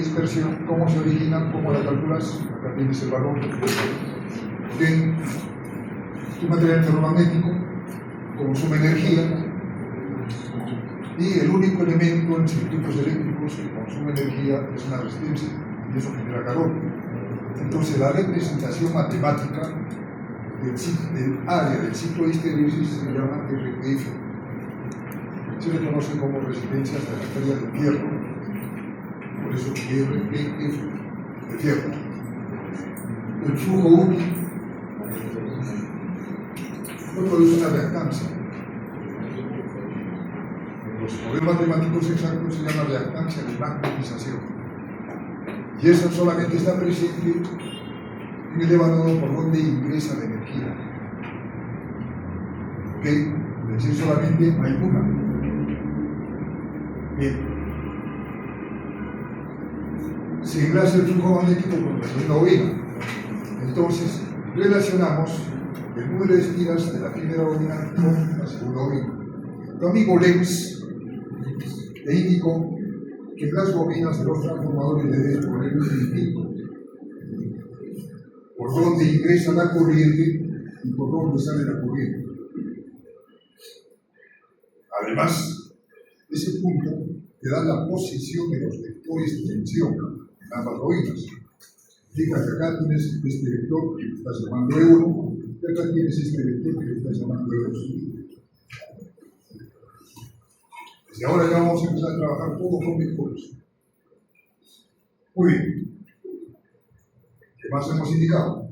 dispersión, cómo se origina, cómo la calculas, acá tienes el valor de tu material ferromagnético, consume energía, y el único elemento en circuitos eléctricos que consume energía es una resistencia, y eso genera calor. Entonces la representación matemática del área del ciclo de histeresis se llama RPF. Se le conoce como resistencia hasta la pérdida de fierro, por eso RPF, de fierro. El flujo UPI no produce una reactancia. En los modelos matemáticos exactos se llama reactancia de magnetización. Y esa solamente está presente en el evaluador por donde ingresa la energía. ¿Ok? Es decir, solamente hay una. Bien. Se enlaza el flujo magnético con la segunda bobina. Entonces, relacionamos el número de espiras de la primera bobina con la segunda bobina. Tu amigo Lenz te indicó que las bobinas de los transformadores deben poner un circuito por donde ingresa la corriente y por donde sale la corriente. Además, ese punto te da la posición de los vectores de tensión en ambas bobinas. Indica que acá tienes este vector que le estás llamando E1 y acá tienes este vector que le estás llamando E2. Desde ahora ya vamos a empezar a trabajar todo con vectores. Muy bien. ¿Qué más hemos indicado?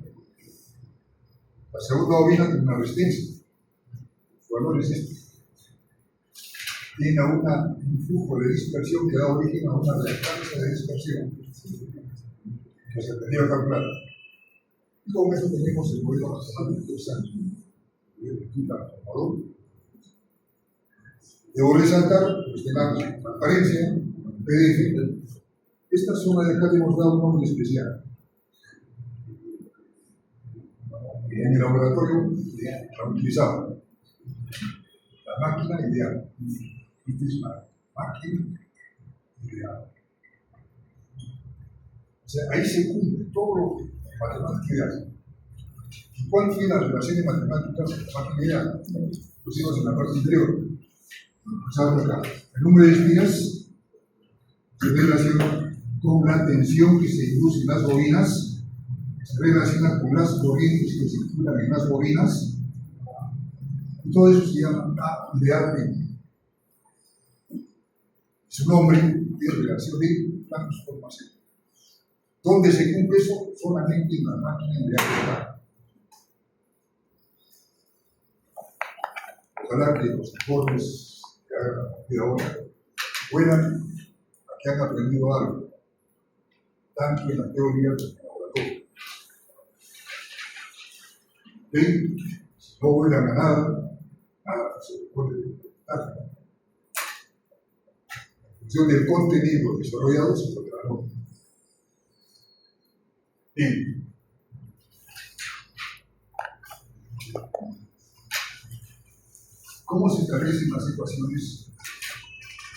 La segunda bobina tiene una resistencia. Su valor es este. Tiene un flujo de dispersión que da origen a una reactancia de dispersión que se tendría que calcular. Y con eso tenemos el modelo bastante interesante. Debo resaltar, pues tenemos transparencia, PDF. Esta zona de acá le hemos dado un nombre especial. En el laboratorio la utilizaba. La máquina ideal. Esta es la máquina ideal. O sea, ahí se cumple todo lo que matemática ideal. ¿Y cuál fue la relación de matemáticas con la máquina ideal? Lo hicimos en la parte interior. Acá. El número de espiras se relaciona con la tensión que se induce en las bobinas, se relaciona con las corrientes que circulan en las bobinas, y todo eso se llama A ideal. Su nombre es relación de transformación. ¿Dónde se cumple eso? Solamente en la máquina ideal. Ojalá que los informes que hagan a partir de ahora fueran a que han aprendido algo, tanto en la teoría como en el laboratorio. ¿Sí? Si no vuelan a nada se puede dar. En función del contenido desarrollado se podrá no. Bien. ¿Cómo se establecen las ecuaciones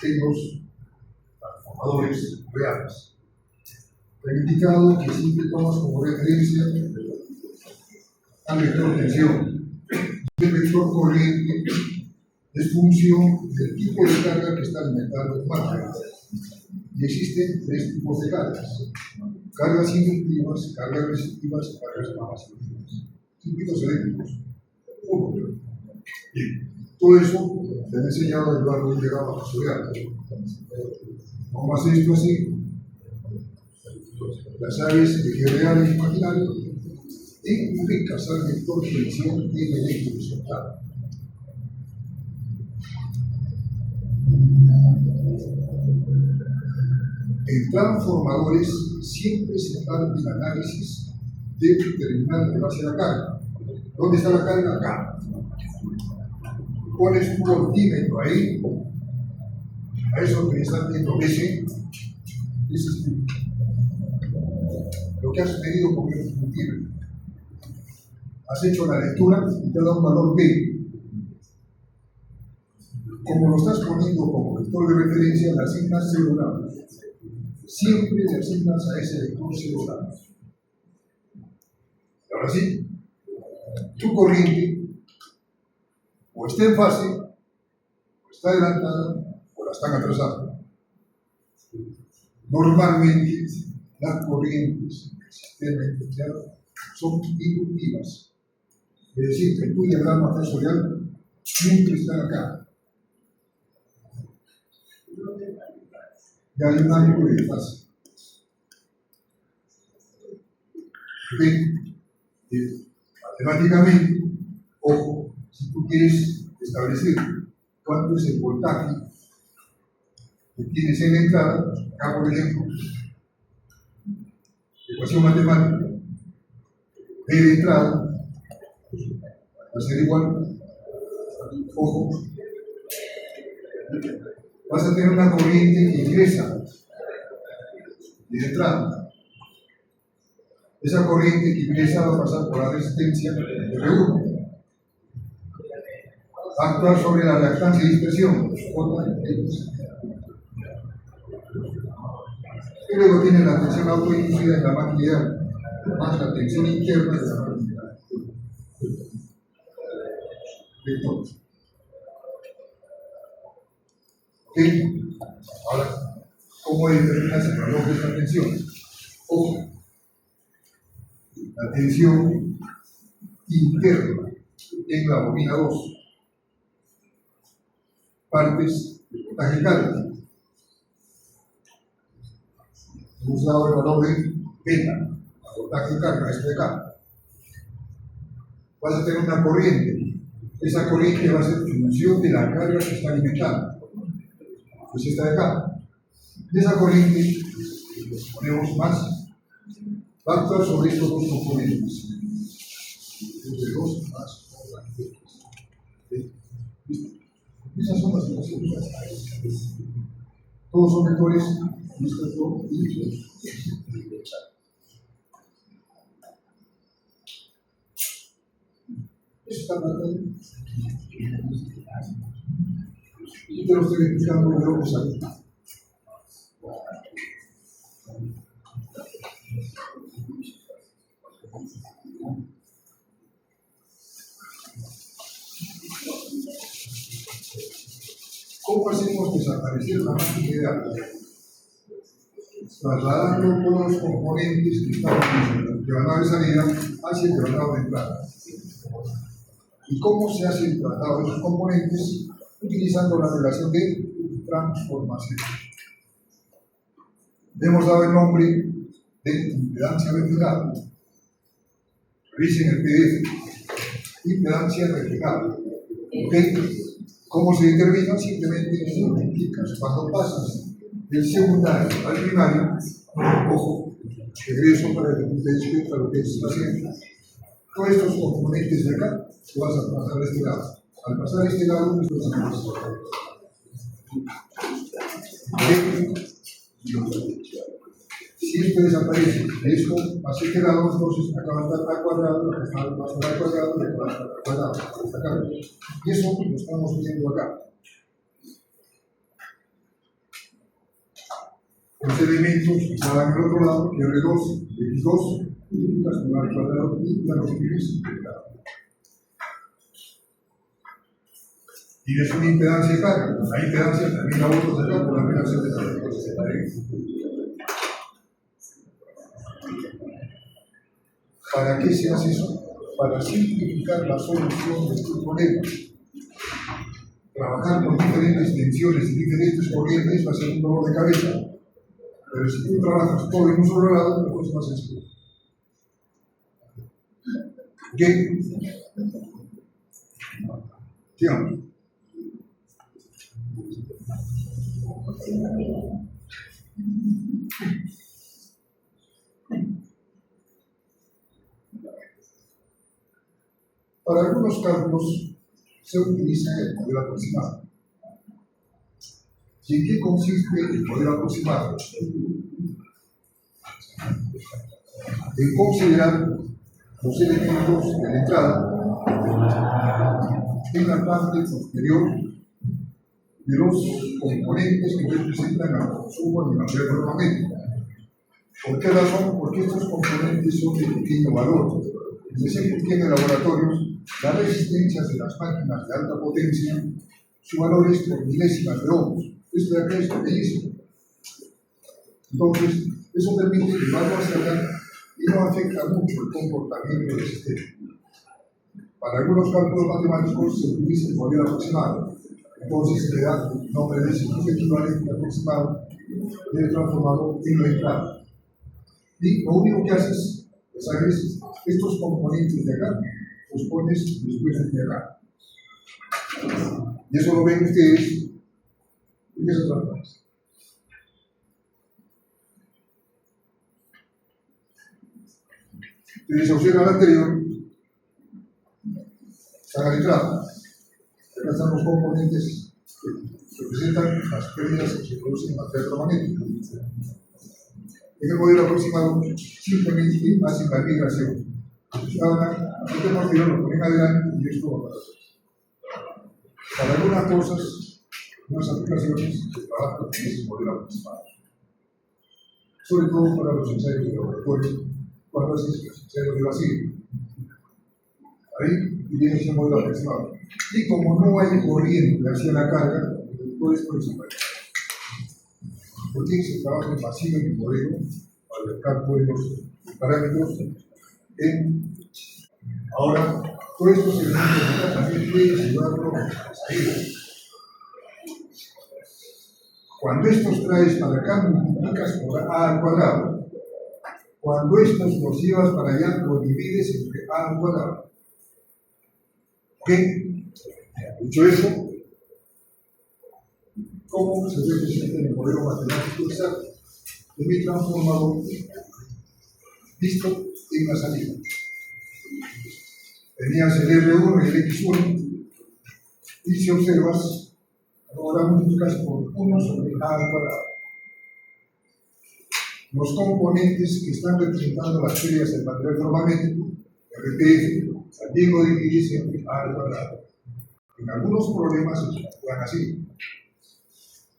en los transformadores reales? Te he indicado que siempre tomas como referencia al vector tensión. El vector corriente es función del tipo de carga que está alimentando el máquina. Y existen tres tipos de cargas: cargas inductivas, cargas resistivas y cargas capacitativas. Circuitos eléctricos. Uno. Bien. Todo eso te he enseñado a llevarlo de llegado a estudiar. ¿Cómo hacer esto así? Las áreas de eje real e imaginario y ubicas al vector tensión en el eje horizontal. En transformadores siempre se parte el análisis de determinar que va a ser la carga. ¿Dónde está la carga? Acá. Pones un voltímetro ahí, a eso que están viendo ese es lo que has medido con el voltímetro. Has hecho la lectura y te da un valor B. Como lo estás poniendo como vector de referencia, le asignas 0 grados. siempre le asignas a ese vector 0 grados. Y ahora sí, tu corriente o está en fase, o está adelantada, o la están atrasando. Normalmente, las corrientes del sistema industrial son inductivas. Es decir, que tu diagrama tensorial siempre está acá. Y hay un ángulo de fase. Matemáticamente, ojo, si tú quieres establecer cuánto es el voltaje que tienes en la entrada, acá por ejemplo, ecuación matemática, B de entrada va a ser igual, ojo, vas a tener una corriente que ingresa de entrada. Esa corriente que ingresa va a pasar por la resistencia R1. Va a actuar sobre la reactancia de dispersión, J(X). Y luego tiene la tensión autoinducida en la máquina ideal, más la tensión interna de la máquina ideal. Vectores. ¿Ok? Ahora, ¿cómo determinas el valor de esta tensión? Ojo. La tensión interna en la bobina 2, partes del voltaje cálculo. Hemos dado el valor de beta, la voltaje de carga, esto de acá. Vas a tener una corriente. Esa corriente va a ser función de la carga que está alimentando. Pues esta de acá. De esa corriente, le ponemos más. Va a actuar sobre estos dos componentes. Entre 2 más. Esas son las ecuaciones. Todos son vectores. Eso está tratando. Y te lo estoy explicando de lo que sale. ¿Cómo hacemos desaparecer la máquina ideal? Trasladando todos los componentes que estaban en el diagonal de salida hacia el diagonal de entrada. ¿Y cómo se hace el traslado de esos componentes? Utilizando la relación de transformación. Le hemos dado el nombre de impedancia vertical. Revisen el PDF. Impedancia vertical. ¿Ok? ¿Cómo se determina? Simplemente multiplicas. Cuando pasas del secundario al primario, ojo, regreso para que tú te des cuenta de lo que estás haciendo. Todos estos componentes de acá, tú vas a pasar a este lado. Al pasar a este lado, esto es siempre desaparece. Esto hacia este lado, entonces acá va a estar al cuadrado, acá va a estar al cuadrado, acá va a estar al cuadrado, acá. Y eso lo estamos viendo acá. Los elementos estaban al otro lado, R2, X2, multiplicas por al cuadrado y la multiplicas. Tienes una impedancia de carga. La impedancia también la botas acá por la relación de carga. ¿Para qué se hace eso? Para simplificar la solución de tu problema. Trabajar con diferentes tensiones y diferentes corrientes va a ser un dolor de cabeza. Pero si tú trabajas todo en un solo lado, la cosa es más sencilla. ¿Ok? Sigamos. Para algunos cálculos se utiliza el modelo aproximado. ¿Y en qué consiste el modelo aproximado? En considerar los elementos de la entrada en la parte posterior de los componentes que representan al consumo de energía permanente. ¿Por qué razón? Porque estos componentes son de pequeño valor. Es decir, porque en el laboratorio las resistencias de las máquinas de alta potencia, su valor es por milésimas de ohms. Esto de acá es pequeñísimo. Entonces, eso permite llevarlo hacia acá y no afecta mucho el comportamiento del sistema. Para algunos cálculos matemáticos se utiliza el modelo aproximado. Entonces se le da el nombre de circuito equivalente aproximado del transformador en la entrada. Y lo único que haces es estos componentes de acá, los pones después de acá. Y eso lo ven ustedes. ¿De qué se trata? Ustedes observan al anterior, están a la entrada. Acá están los componentes que representan las pérdidas que se producen en materia electromagnética. En el modelo aproximado, simplemente hacen la migración. Ahora, este modelo lo ponen adelante y esto va para atrás. Para algunas cosas, unas aplicaciones se trabajan con ese modelo aproximado. Sobre todo para los ensayos de laboratorio, cuando haces los ensayos de vacío. Ahí viene ese modelo aproximado. Y como no hay corriente hacia la carga, todo esto desaparece. Porque se trabaja en vacío en el modelo para el cálculo de los parámetros. Ahora, todo esto se también puede llevarlo a la salida. Cuando estos traes para acá, multiplicas por a al cuadrado. Cuando estos los llevas para allá, los divides entre a al cuadrado. ¿Ok? Dicho eso, ¿cómo se representa en el modelo matemático exacto de mi transformador visto en la salida? Tenías el R1 y el X1, y si observas, ahora multiplicas por 1 sobre A al cuadrado. Los componentes que están representando las pérdidas del material electromagnético, RPF, también lo divides entre A al cuadrado. En algunos problemas se juegan así.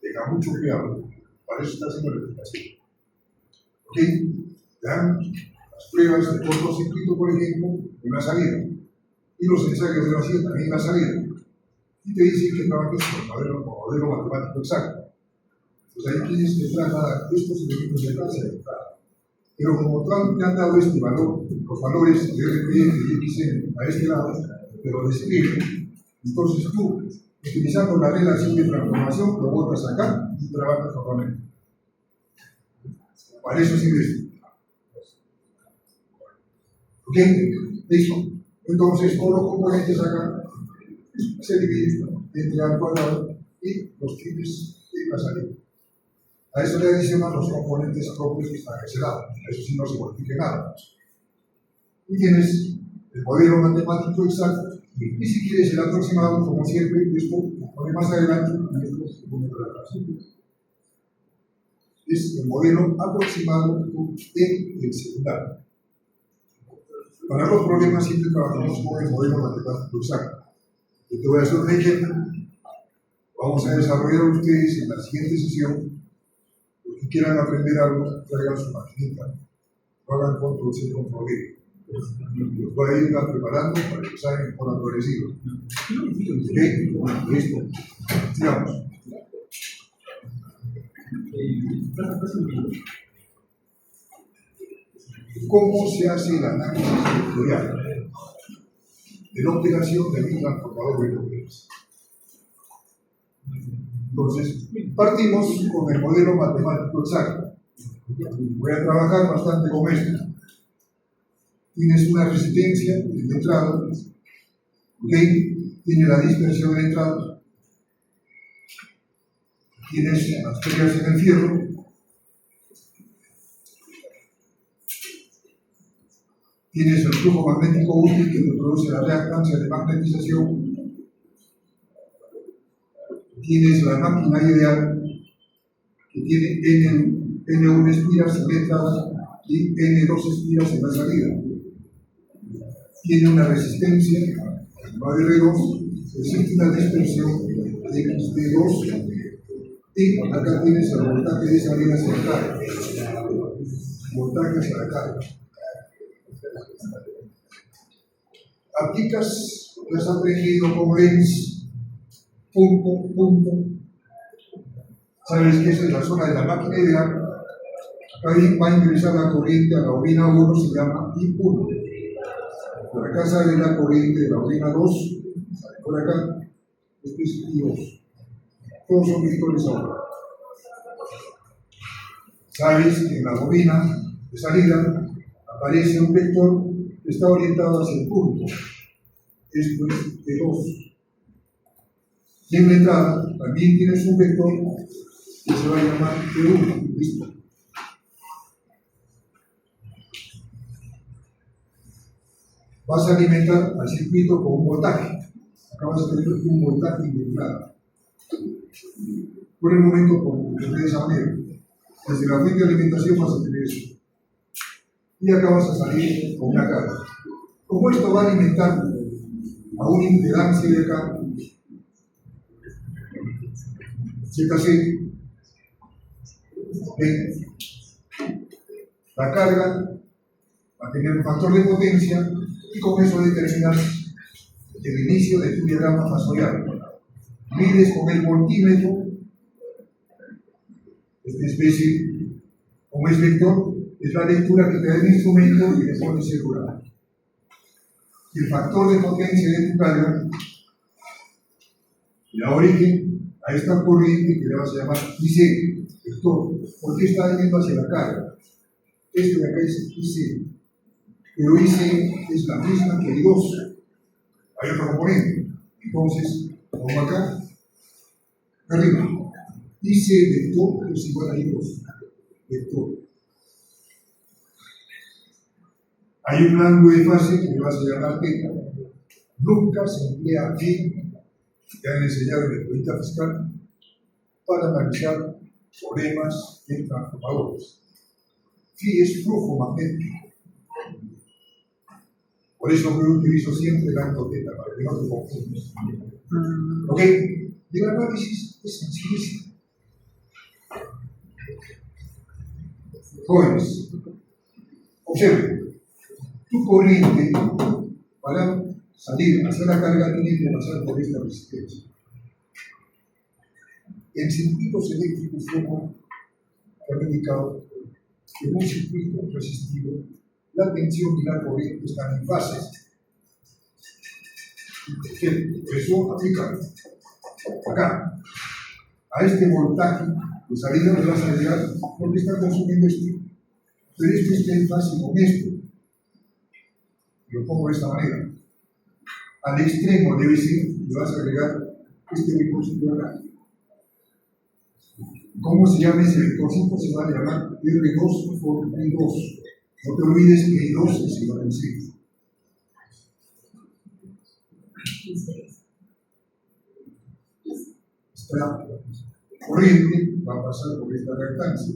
Tenga mucho cuidado, para eso está haciendo la explicación. ¿Ok? Dan las pruebas de cortocircuito, por ejemplo, en la salida. Y los ensayos de vacío también en la salida. Y te dicen que trabajes con el modelo matemático exacto. Pues ahí tienes que trasladar estos elementos de clase de entrada. Pero como te han dado este valor, los valores de RPF y XN a este lado, te lo describen. Entonces tú, utilizando la relación de transformación, lo botas acá y trabajas normalmente. Para eso sirve esto. ¿Ok? Listo. Entonces, todos los componentes acá se dividen entre A al cuadrado y los triples de la salida. A eso le adicionan los componentes propios que están a ese lado. Eso sí no se modifica nada. Y tienes el modelo matemático exacto. Y si quieres el aproximado, como siempre, esto lo pone más adelante y esto se pone para atrás. Es el modelo aproximado en el secundario. Para los problemas siempre trabajamos con el modelo matemático exacto. Yo te voy a hacer un ejemplo. Vamos a desarrollar ustedes en la siguiente sesión. Los que quieran aprender algo, traigan su maquinita. No hagan control C, control V. Los voy a ir preparando para que salgan por la progresiva. ¿Ok? Listo. Sigamos. ¿Cómo se hace el análisis vectorial de la operación de un transformador vectorial? Entonces, partimos con el modelo matemático exacto. Voy a trabajar bastante con esto. Tienes una resistencia de entrada, ¿ok? Tiene la dispersión de entrada, tienes las pérdidas en el fierro, tienes el flujo magnético útil que te produce la reactancia de magnetización, tienes la máquina ideal que tiene N1 espiras en la entrada y N2 espiras en la salida. Tiene una resistencia, la de R2, existe una dispersión de X2 y acá tienes el voltaje de salida central. voltaje hacia la carga. Aplicas, lo has aprendido con Lenz, punto, punto. Sabes que esa es la zona de la máquina ideal. Ahí va a ingresar la corriente a la bobina 1, se llama I1. Por acá sale la corriente de la bobina 2, sale por acá, este es I2. Todos son vectores ahora. Sabes que en la bobina de salida aparece un vector que está orientado hacia el punto. Esto es T2. Y en la entrada también tienes un vector que se va a llamar T1. ¿Listo? Vas a alimentar al circuito con un voltaje. Acá vas a tener un voltaje de entrada. Por el momento, de esa manera. Desde la fuente de alimentación vas a tener eso. Y acá vas a salir con una carga. Como esto va a alimentar a una impedancia de acá, ZC, la carga va a tener un factor de potencia y con eso determinas el inicio de tu diagrama fasorial. Mides con el voltímetro, esta especie, como es vector, es la lectura que te da el instrumento y le pones celular. Y el factor de potencia de tu carga la origen a esta corriente que le vas a llamar IC, vector, porque está yendo hacia la carga. Esto de acá es IC, pero IC es la misma que I2. Hay otro componente. Entonces, pongo acá, arriba. IC vector es igual a I2, vector. Hay un rango de fase que le vas a llamar θ. Nunca se emplea phi, que han enseñado en la política fiscal, para analizar problemas de transformadores. Phi es flujo magnético. Por eso yo utilizo siempre el rango θ, para que no te confundas. ¿Ok? Y el análisis es sencillísimo. Jóvenes, observen. Tu corriente para salir hacia la carga tiene que pasar por esta resistencia. En circuitos eléctricos como han indicado que en un circuito resistivo la tensión y la corriente están en fase. Por eso aplica acá a este voltaje de salida le vas a llegar porque está consumiendo esto. Pero esto está en fase con esto. Lo pongo de esta manera. Al extremo de BC le vas a agregar este vectorcito de acá. ¿Cómo se llama ese vectorcito? Se va a llamar R2 por I2. No te olvides que I2 es igual a C. Esta corriente va a pasar por esta reactancia.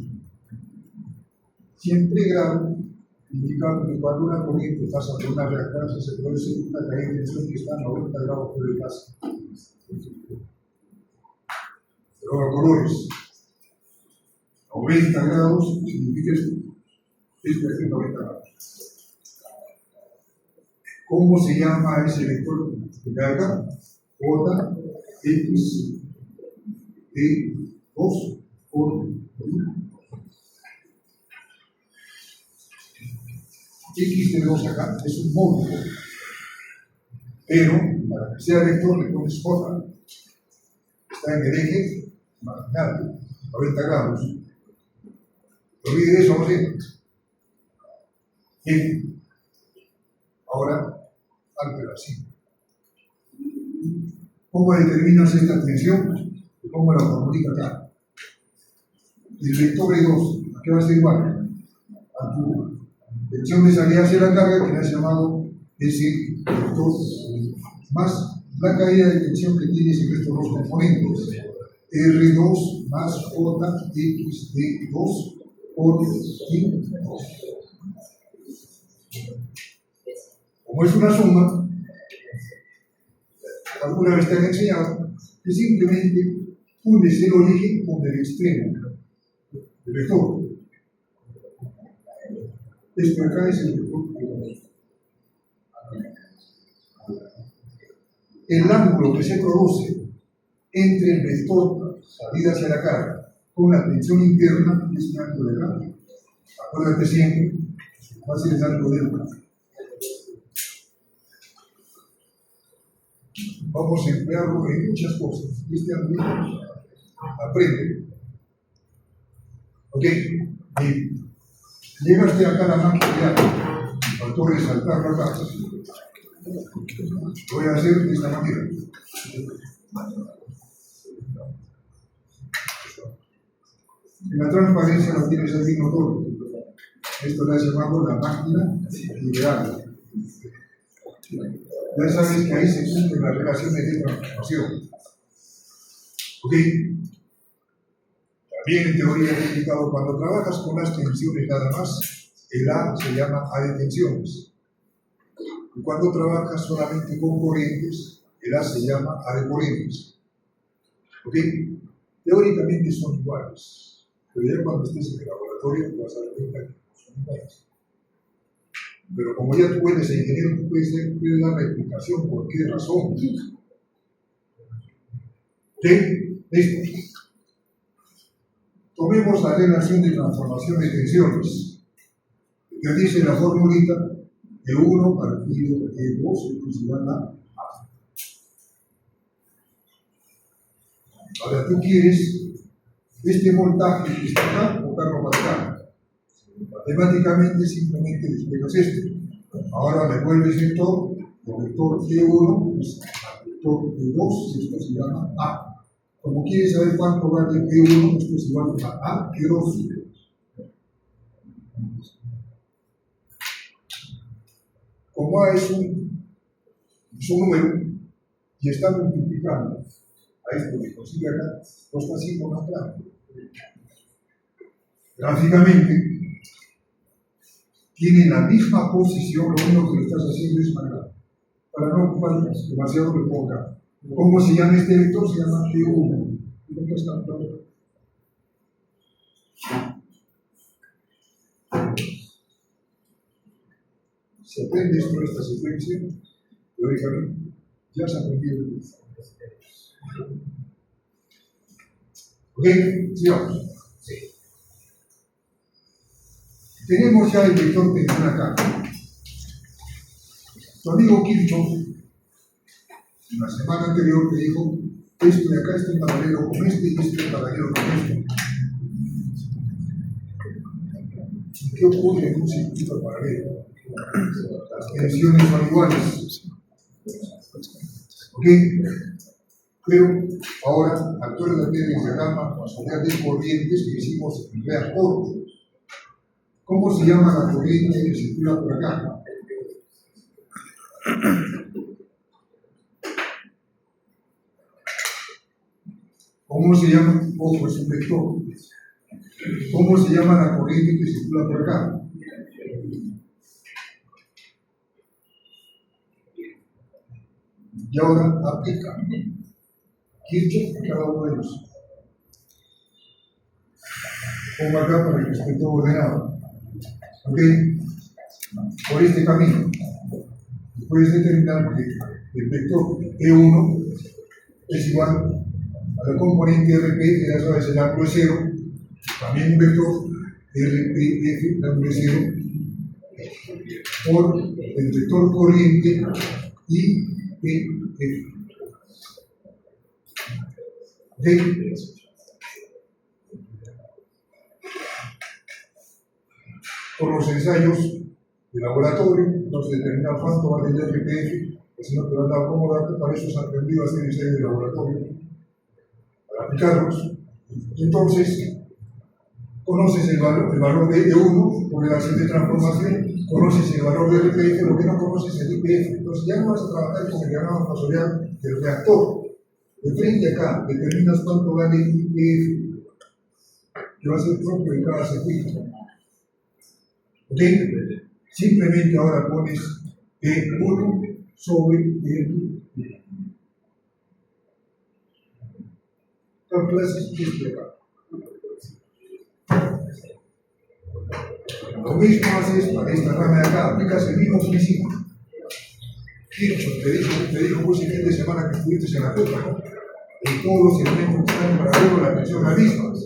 Siempre grado indicando que cuando una corriente pasa por una reactancia se produce una caída de tensión que está a 90 grados por el fase. Pero ahora colores. 90 grados significa esto. Esto es 90 grados. ¿Cómo se llama ese vector de carga? J, X, E, 2 por X de 2 acá es un módulo, pero para que sea vector le pones J, está en el eje marginal, 90 grados. No olvide eso, ¿no sé? Bien, ahora álgebra así. ¿Cómo determinas esta tensión? ¿Cómo la formulita acá? El vector E2, ¿a qué va a ser igual? A tu tensión de salida hacia la carga, que le has llamado ese vector, más la caída de tensión que tienes en estos dos componentes. R2 más JX de 2 por I2. Como es una suma, alguna vez te han enseñado que simplemente unes el origen con el extremo del vector. Esto acá es el vector P1. El ángulo que se produce entre el vector salida hacia la carga con la tensión interna es un ángulo de cambio. Acuérdate siempre, fácil es ángulo de cambio. Vamos a emplearlo en muchas cosas. Este ángulo aprende. Ok, bien. Llegaste acá a la máquina, faltó resaltarlo acá. Voy a hacer de esta manera. En la transparencia lo tienes aquí notorio. Esto le llamamos la máquina ideal. Ya sabes que ahí se cumplen las relaciones de transformación. ¿Ok? También en teoría he explicado, cuando trabajas con las tensiones nada más, el A se llama A de tensiones. Y cuando trabajas solamente con corrientes, el A se llama A de corrientes. ¿Ok? Teóricamente son iguales, pero ya cuando estés en el laboratorio te vas a dar cuenta que no son iguales. Pero como ya tú eres ingeniero, tú puedes dar la explicación por qué razón. ¿Ok? Listo. Tomemos la relación de transformación de tensiones. Que dice la formulita E1 partido E2 es igual a A. Ahora tú quieres este voltaje que está acá, botarlo para acá. Matemáticamente simplemente despegas esto. Ahora me vuelves vector, el vector E1 es el vector E2, y esto se llama A. Como quieres saber cuánto vale E1, esto es igual a A E2. Como A es un número y está multiplicando a esto que consigue acá, lo está haciendo más grande. Gráficamente, tiene la misma posición, lo único que lo estás haciendo es más grande. Para no ocupar demasiado me pongo acá. ¿Cómo se llama este vector? Se llama E1. ¿Y dónde está el otro? Se aprende esto en esta secuencia, teóricamente, ya se ha aprendido. ¿Ok? Sigamos. Sí. Tenemos ya el vector tensión acá. Tu amigo Kirchhoff, en la semana anterior, te dijo: esto de acá está en paralelo con este y este en paralelo con este. ¿Qué ocurre en un circuito paralelo? Las tensiones son iguales. ¿Ok? Pero ahora, acuérdate de la gama social de corrientes que hicimos en reactor. ¿Cómo se llama la corriente que circula por acá? ¿Cómo se llama? Ojo, es un vector. ¿Cómo se llama la corriente que circula por acá? Y ahora aplica Kirchhoff a cada uno de ellos. Pongo acá para que esté todo ordenado. ¿Ok? Por este camino. Puedes determinar que el vector E1 es igual a la componente RP, que ya sabes, el ángulo es 0, también un vector RPF, el ángulo es 0, por el vector corriente IPF. ¿Ok? Con los ensayos de laboratorio, nos determina cuánto vale el RPF, que si no te lo han dado como dato, para eso se han aprendido a hacer ensayos de laboratorio, para aplicarlos. Entonces, conoces el valor de E1 por relación de transformación, conoces el valor del RPF, lo que no conoces es el IPF. Entonces ya no vas a trabajar con el diagrama fasorial del reactor. De frente acá, determinas cuánto vale el IPF, que va a ser propio de cada circuito. ¿Ok? Simplemente ahora pones E1 sobre E2. Calculas esto acá. Lo mismo haces para esta rama de acá, aplicas el mismo principio. Kirchhoff te dijo pues el fin de semana que estuviste en la copa, ¿no? Y todos los elementos que están para verlo, la atención a las mismas.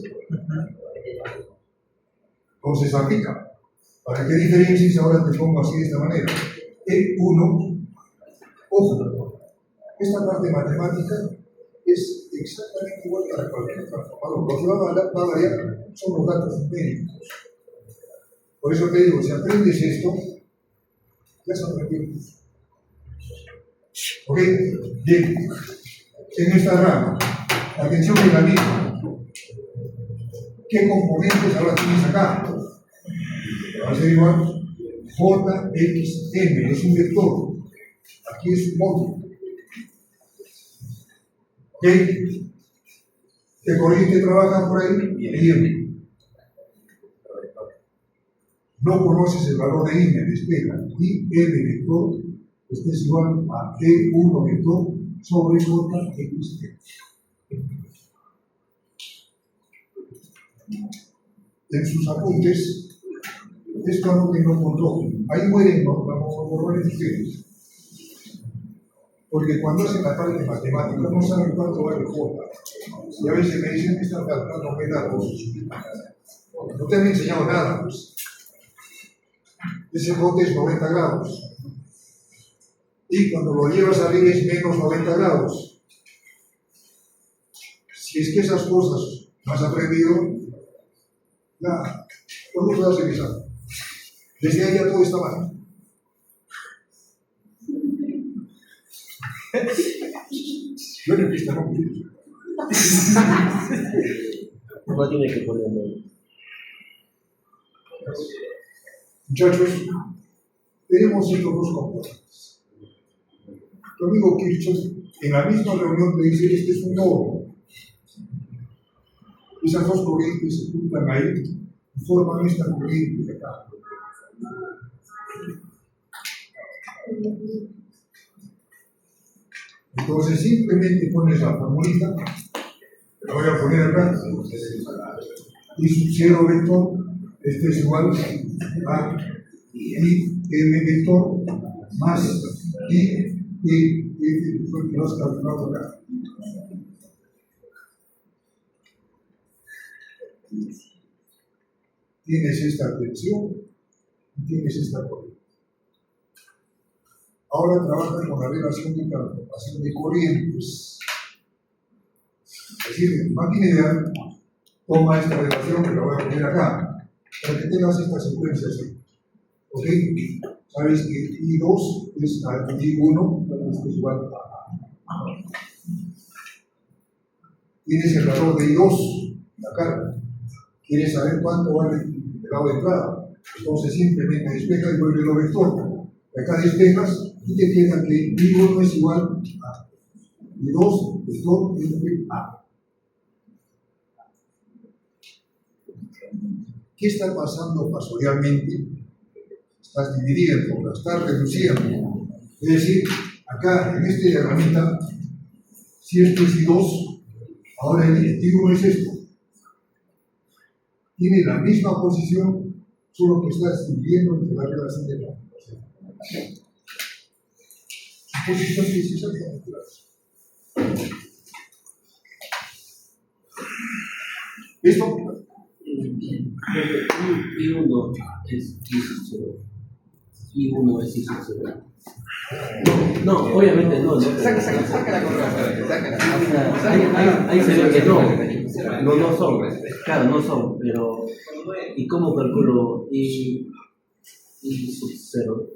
Entonces aplica. ¿Para qué diferencias ahora te pongo así de esta manera? E1, ojo, esta parte matemática es exactamente igual para cualquier transformador. Lo que va a variar son los datos numéricos. Por eso te digo, si aprendes esto, ya has aprendido. ¿Ok? Bien. En esta rama, la atención es la misma. ¿Qué componentes ahora tienes acá? Va a ser igual JXM, es un vector. Aquí es un módulo. ¿Ok? ¿Qué corriente trabaja por ahí? Bien. No conoces el valor de I, me despega. Y M vector, este es igual a E1 vector sobre JXM. En sus apuntes, esto no tengo control. Ahí mueren los borrones ustedes. Porque cuando hacen la parte matemática no saben cuánto vale J. Y a veces me dicen que están calculando datos. No te han enseñado nada, pues. Ese J es 90 grados. Y cuando lo llevas a ver es menos 90 grados. Si es que esas cosas no has aprendido, ya, ¿cuándo te vas a examen? Desde ahí ya todo está mal. Yo en el pista no quiero. No tiene que ponerme. Muchachos, tenemos estos dos componentes. Tu amigo Kirchhoff en la misma reunión te dice: este es un nodo. Esas dos corrientes se juntan ahí y forman esta corriente de acá. Entonces simplemente pones la formulita, la voy a poner acá, y su cero vector, este es igual a I M vector más I F, fue el que lo has calculado acá. Tienes esta tensión y tienes esta corriente. Ahora trabaja con la relación de transformación de corrientes. Es decir, máquina ideal toma esta relación que la voy a poner acá, para que tengas esta secuencia así. ¿Ok? Sabes que I2 es a I1, esto es igual a. Tienes el valor de I2, la carga. ¿Quieres saber cuánto vale el lado de entrada? Entonces simplemente despeja y vuelve lo vector. Acá despejas y te queda que I1 es igual a I2 vector entre A. ¿Qué está pasando pastorialmente? Estás dividiendo, la estás reduciendo. Es decir, acá en esta diagramita, si esto es I2, ahora el I1 es esto. Tiene la misma posición, solo que estás dividiendo entre la relación de transformación. Su posición es exactamente la misma. ¿Listo? I1 es I0. I1 es I0. No, obviamente no. Saca la correa. Ahí se ve que no son. Claro, no son, pero ¿y cómo calculo I sub 0?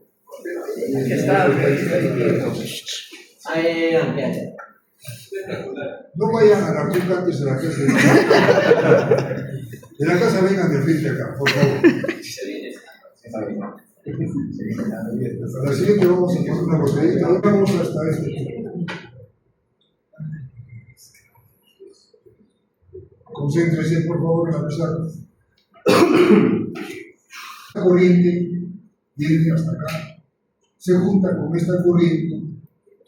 No vayan a la puerta antes de la casa. De la casa vengan de frente acá, por favor. A la siguiente vamos a poner una botellita. Vamos hasta este. Concéntrese, por favor, en la pizarra. La corriente viene hasta acá, se junta con esta corriente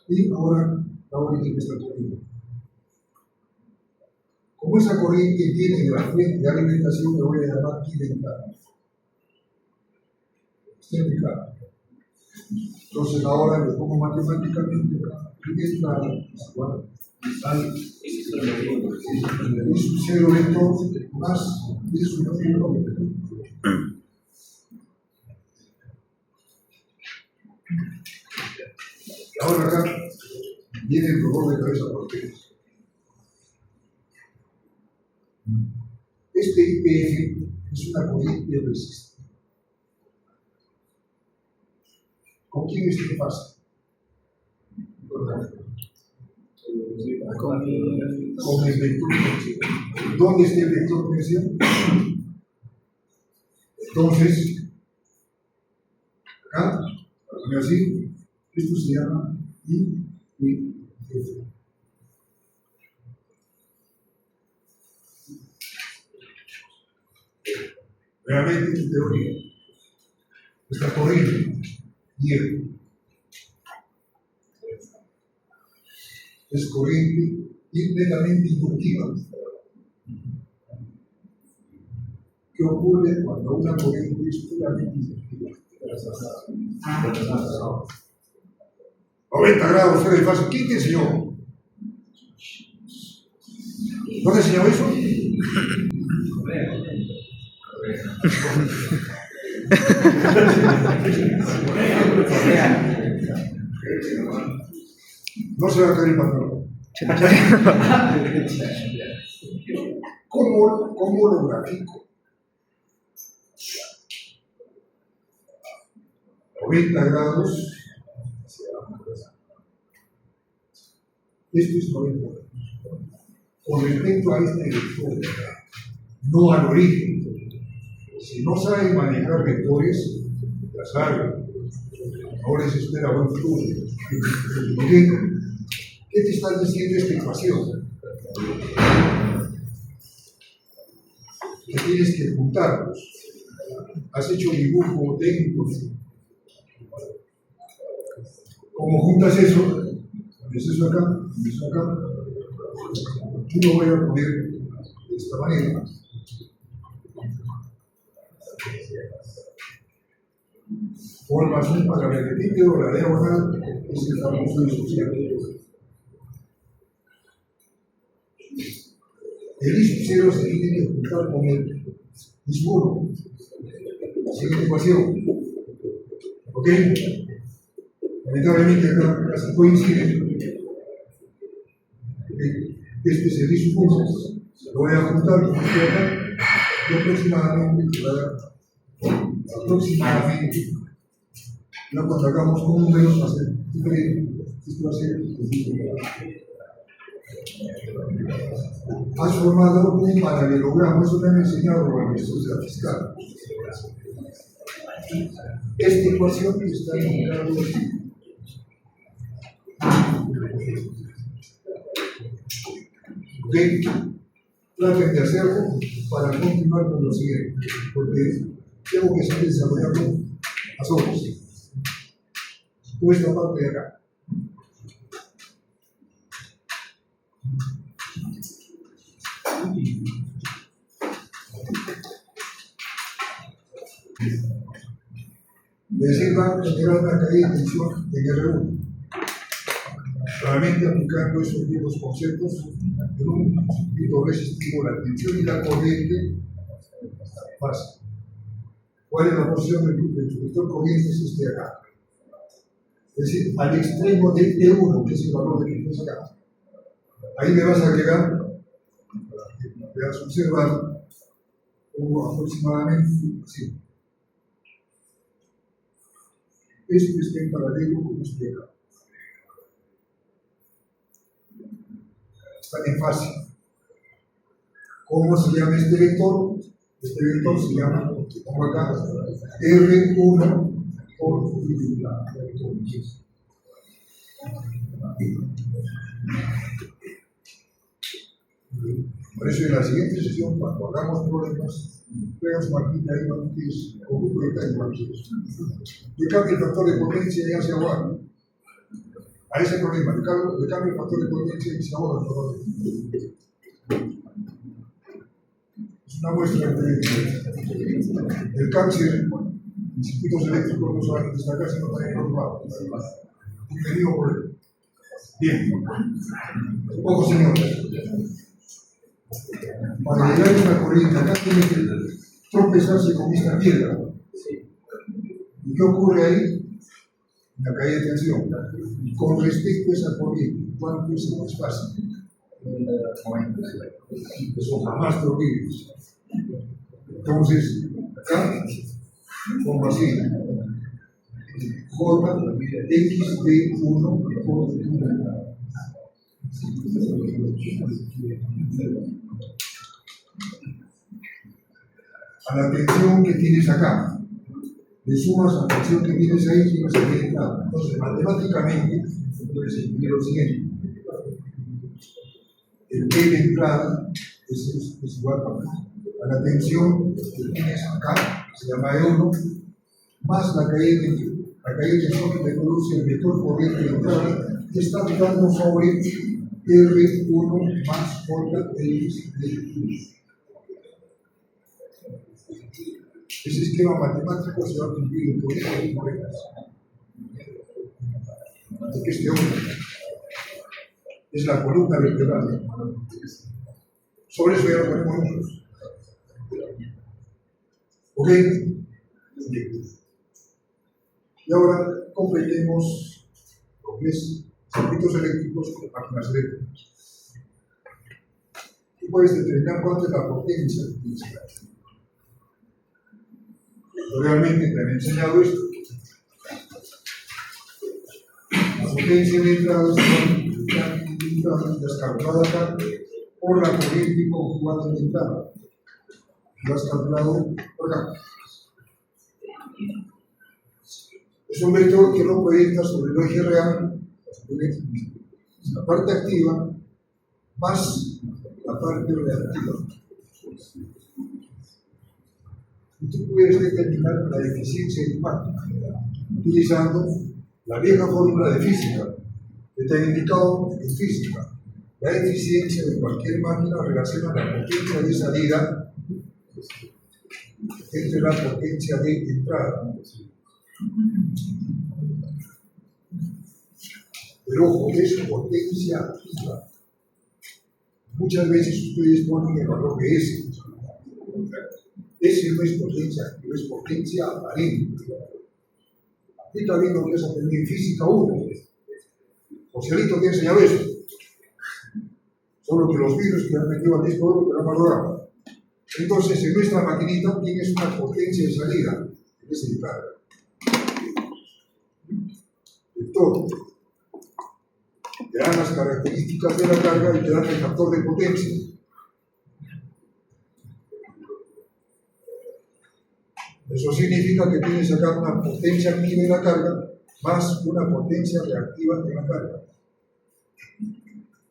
y ahora la orilla está corriente. Como esa corriente viene de la fuente de alimentación, le voy a llamar aquí de entrada. Está indicado. Entonces ahora le pongo matemáticamente entra igual al es un cero vector más es un cero vector. Ahora acá viene el dolor de cabeza por qué. Este IPF es una corriente resistente. ¿Con quién es que pasa? Con el vector tensión. ¿Dónde está el vector tensión? Entonces, acá, para poner así, esto se llama IPF. Realmente en teoría, esta corriente es corriente netamente inductiva. ¿Qué ocurre cuando una corriente es puramente inductiva? 90 grados fuera de fase. ¿Quién te enseñó? ¿No te enseñó eso? No se va a caer el patrón. ¿Cómo lo grafico? 90 grados. Esto es 90 grados. Con respecto a este vector, no al origen. Si no saben manejar vectores, ya saben. Ahora se espera buen futuro. ¿Qué te está diciendo esta ecuación? Que tienes que juntarlos. Has hecho un dibujo técnico. ¿Cómo juntas eso? ¿Es eso acá? ¿Es eso acá? Yo lo voy a poner de esta manera. Formas un paralelepípedo, la diagonal es el famoso disociado. El I sub 0 se tiene que juntar con el I sub 1. Siguiente ecuación. ¿Ok? Lamentablemente acá casi coinciden. Este es el I sub 1. Lo voy a juntar con este acá. Y aproximadamente, no cuando hagamos con números va a ser diferente. Esto va a ser has formado un paralelogramo, eso me han enseñado los maestros de la fiscal. Esta ecuación está indicada así. ¿Ok? Traten de hacerlo para continuar con lo siguiente, porque tengo que seguir desarrollando las otras. Toda esta parte de acá. Decir va a generar una caída de tensión en R1. Realmente aplicando esos mismos conceptos en un circuito resistivo, la tensión y la corriente fácil. ¿Cuál es la posición del vector corriente? Es este de acá. Es decir, al extremo de T1, que es el valor de que tienes acá. Ahí me vas a agregar, me vas a observar como aproximadamente así. Esto está en paralelo con este de acá. Están en fase. ¿Cómo se llama este vector? Este vector se llama, como acá, R1 por la vector. Por eso en la siguiente sesión, cuando hagamos problemas, veamos Marquita ahí, Marquís, o grupo de tal Marquís. Le cambia el factor de potencia y hace ahorrar. A ese problema, le cambia el factor de potencia y se ahorra el valor. Es una muestra de el cáncer Mis circuitos eléctricos no solamente están acá, sino también en otro lado. Me digo por él. Bien. Ojo, señores. Para llegar a una corriente, acá tiene que tropezarse con esta piedra. ¿Y qué ocurre ahí? La caída de tensión. Con respecto a esa corriente, ¿cuánto es el espacio? Eso jamás te olvides. Entonces, acá, como así, J, X, D, 1, por 1. A la tensión que tienes acá, le sumas a la tensión que tienes ahí, y no se quede nada. Entonces, matemáticamente, puedes escribir lo siguiente. El P de entrada es igual a la tensión que tienes acá, se llama E1, más la caída de tensión que te produce el vector corriente de entrada, que está aplicando sobre R1 más J X de 1. Ese esquema matemático se va a cumplir en todas las monedas. Porque este hombre es la columna vertebral. Sobre eso ya lo ponemos nosotros. ¿Ok? Y ahora completemos lo que es circuitos eléctricos con máquinas eléctricas. Tú puedes determinar cuánto es la potencia que tienes que hacer. Realmente te han enseñado esto. La potencia de entrada son descargada acá por la corriente conjugada de entrada. Lo has calculado por acá. Es un vector que lo proyecta sobre el eje real, la parte activa más la parte reactiva. Y tú puedes determinar la eficiencia de tu máquina utilizando la vieja fórmula de física que te he indicado en física. La eficiencia de cualquier máquina relaciona la potencia de salida entre la potencia de entrada. Pero ojo, es potencia activa. Muchas veces ustedes ponen el valor de S. S no es potencia activa, es potencia aparente. Y también lo que es aprender en física 1. Joselito te ha enseñado eso. Solo que los virus que han metido al disco duro te lo han valorado. Entonces, en nuestra maquinita tienes una potencia de salida, que es entrada. Vector. Te dan las características de la carga y te dan el factor de potencia. Eso significa que tienes acá una potencia activa de la carga más una potencia reactiva de la carga.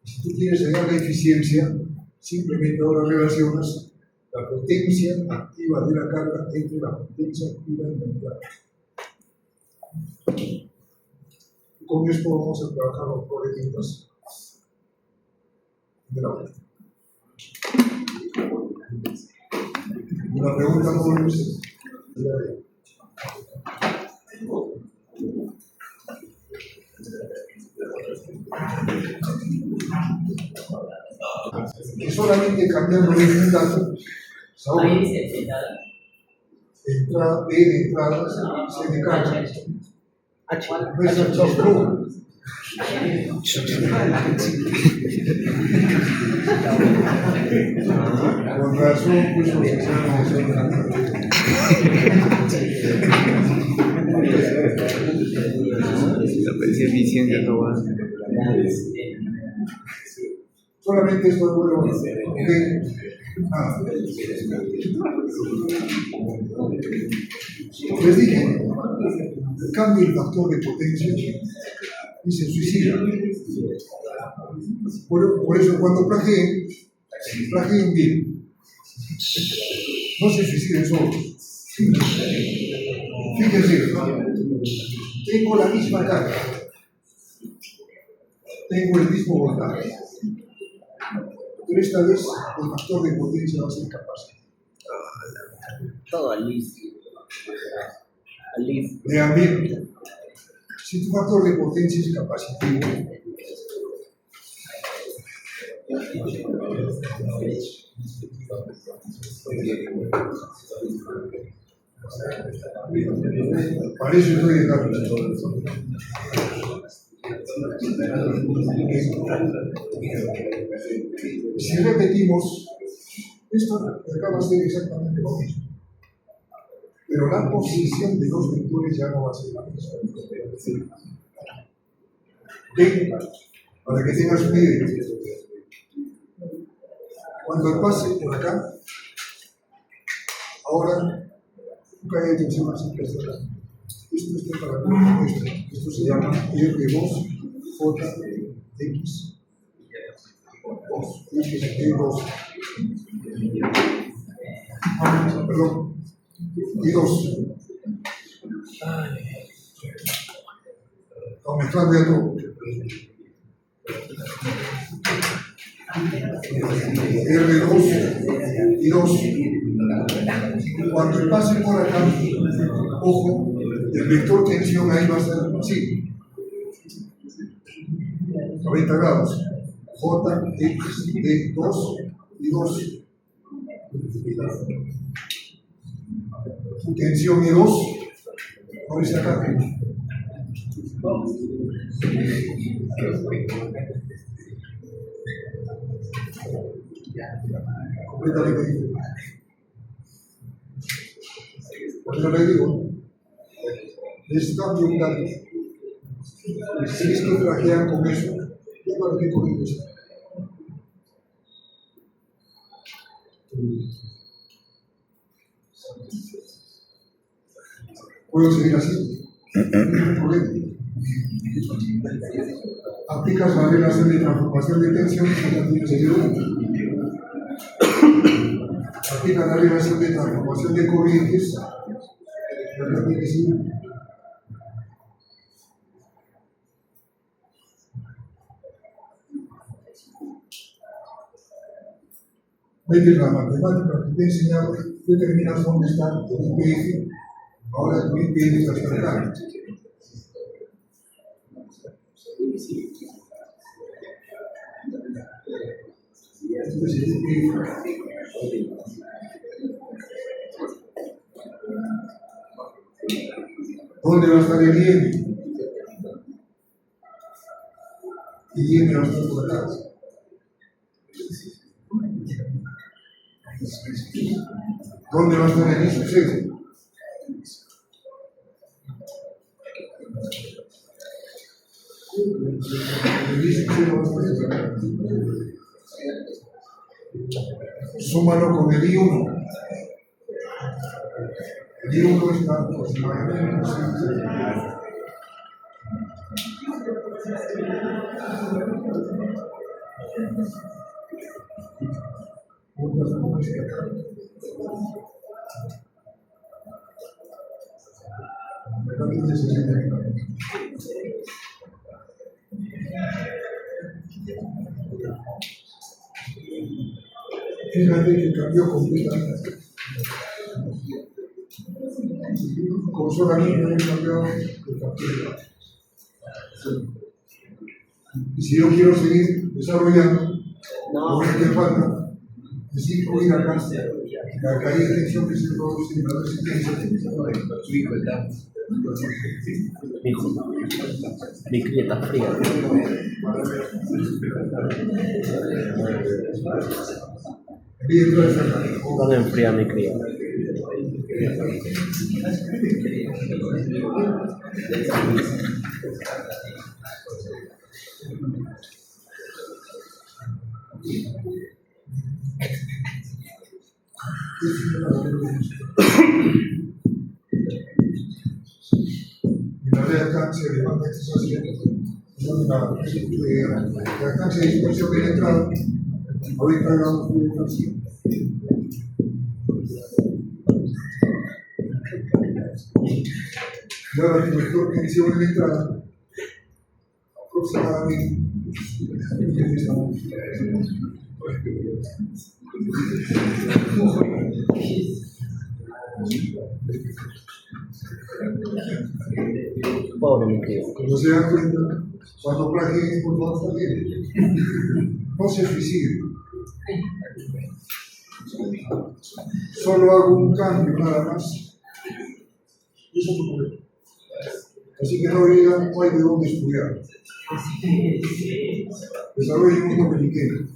Si tú quieres hallar la eficiencia, simplemente ahora relacionas la potencia activa de la carga entre la potencia activa de la entrada. Con esto vamos a trabajar los problemas de la hora. Una pregunta, Luis. Que solamente cambiando un dato, ahora, entrada, B de entrada, C de carga. No es el chasco. Con razón, pues los exámenes la potencia eficiencia todo. solamente esto es bueno. Les dije, cambia el factor de potencia y se suicida. Por eso cuando plageen bien. No se suiciden solos. Fíjense, tengo la misma carga, tengo el mismo voltaje, pero esta vez el factor de potencia va a ser capaz. Todo listo. Alif. Lean bien. Si tu factor de potencia es capacitivo, para eso estoy de cambio. Si repetimos, esto acaba de ser exactamente lo mismo. Pero la posición de los vectores ya no va a ser la misma. ¿Okay? Para que tengas una idea. Cuando pase por acá, ahora, nunca hay tensión así que esto está para esto. Esto se llama R2 JX 2. X2. Perdón. Y 2. Estamos mezclando ya todo. R2 y 2. Cuando pase por acá, ojo, el vector tensión ahí va a ser así. 90 grados. JX de 2 y 2. Tensión y 2. Ahora se acá. Completamente diferente. Por eso le digo, les está preguntando si es que trajean con eso, ¿qué para qué con eso? ¿Puedo seguir así? Aplicas la relación de transformación de tensión y la tienes en aplica la relación de transformación de corrientes, la tienes en vete la matemática que te he enseñado, determinas dónde está tu IPF, ahora tu IPF está cercano. ¿Dónde va a estar el IM? Y IM va a estar por acá. ¿Dónde va a estar el I-suceso? El I-suceso va a estar acá. Súmalo con el I1. El I1 está aproximadamente fíjate que cambió completamente. Con solamente he cambiado el papel. Y si yo quiero seguir desarrollando, lo único que falta es incluir acá la caída de tensión que se produce en la resistencia. Su hijo está. Mi cría está fría. ¿Dónde enfría mi cría? La reactancia de magnetización, la reactancia de dispersión penetrada, ahorita hagamos una fracción. Y ahora el vector tensión de entrada, aproximadamente, Pobre mi tío. Como se dan cuenta, cuando plagien, por favor, plagien. No se suiciden. Solo hago un cambio nada más. Y eso es tu problema. Así que no digan, no hay de dónde estudiar. Desarrollen un mundo pequeño.